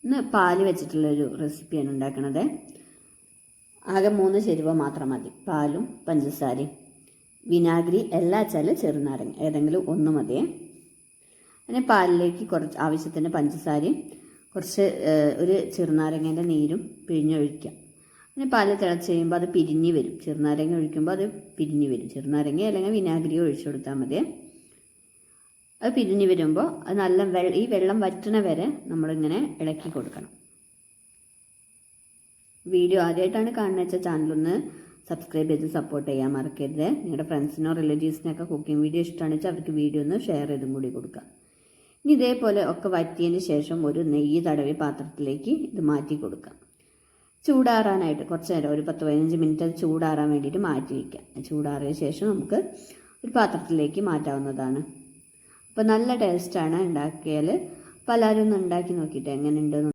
ഇന്ന് പാല് വെച്ചിട്ടുള്ളൊരു റെസിപ്പിയാണ് ഉണ്ടാക്കുന്നത്. ആകെ 3 ചേരുവ മാത്രം മതി. പാലും പഞ്ചസാരയും വിനാഗിരി വെച്ചാൽ ചെറുനാരങ്ങ ഏതെങ്കിലും ഒന്ന് മതിയേ. പിന്നെ പാലിലേക്ക് കുറച്ച് ആവശ്യത്തിന് പഞ്ചസാരയും ഒരു ചെറുനാരങ്ങേൻ്റെ നീരും പിഴിഞ്ഞൊഴിക്കാം. പിന്നെ പാല് തിളച്ച് കഴിയുമ്പോൾ അത് പിരിഞ്ഞ് വരും. ചെറുനാരങ്ങ ഒഴിക്കുമ്പോൾ അത് പിരിഞ്ഞ് വരും. ചെറുനാരങ്ങ അല്ലെങ്കിൽ വിനാഗിരിയോ ഒഴിച്ചു കൊടുത്താൽ മതിയേ. അത് പിരിഞ്ഞ് വരുമ്പോൾ അത് നല്ല ഈ വെള്ളം വറ്റണ വരെ നമ്മളിങ്ങനെ ഇളക്കി കൊടുക്കണം. വീഡിയോ ആദ്യമായിട്ടാണ് കാണുന്നത് വെച്ചാൽ ചാനലൊന്ന് സബ്സ്ക്രൈബ് ചെയ്ത് സപ്പോർട്ട് ചെയ്യാൻ മറക്കരുത്. നിങ്ങളുടെ ഫ്രണ്ട്സിനോ റിലേറ്റീവ്സിനൊക്കെ കുക്കിംഗ് വീഡിയോ ഇഷ്ടമാണെന്ന് വെച്ചാൽ അവർക്ക് വീഡിയോ ഒന്ന് ഷെയർ ചെയ്തും കൂടി കൊടുക്കുക. ഇനി ഇതേപോലെ ഒക്കെ വറ്റിയതിന് ശേഷം ഒരു നെയ്യ് തടവി പാത്രത്തിലേക്ക് ഇത് മാറ്റി കൊടുക്കാം. ചൂടാറാനായിട്ട് കുറച്ച് നേരം ഒരു 10-15 മിനിറ്റ് അത് ചൂടാറാൻ വേണ്ടിയിട്ട് മാറ്റി വയ്ക്കാം. ചൂടാറിയ ശേഷം നമുക്ക് ഒരു പാത്രത്തിലേക്ക് മാറ്റാവുന്നതാണ്. അപ്പോൾ നല്ല ടേസ്റ്റാണ് ഉണ്ടാക്കിയാൽ. അപ്പോൾ എല്ലാവരും ഒന്ന് ഉണ്ടാക്കി നോക്കിയിട്ട് എങ്ങനെ ഉണ്ടെന്ന്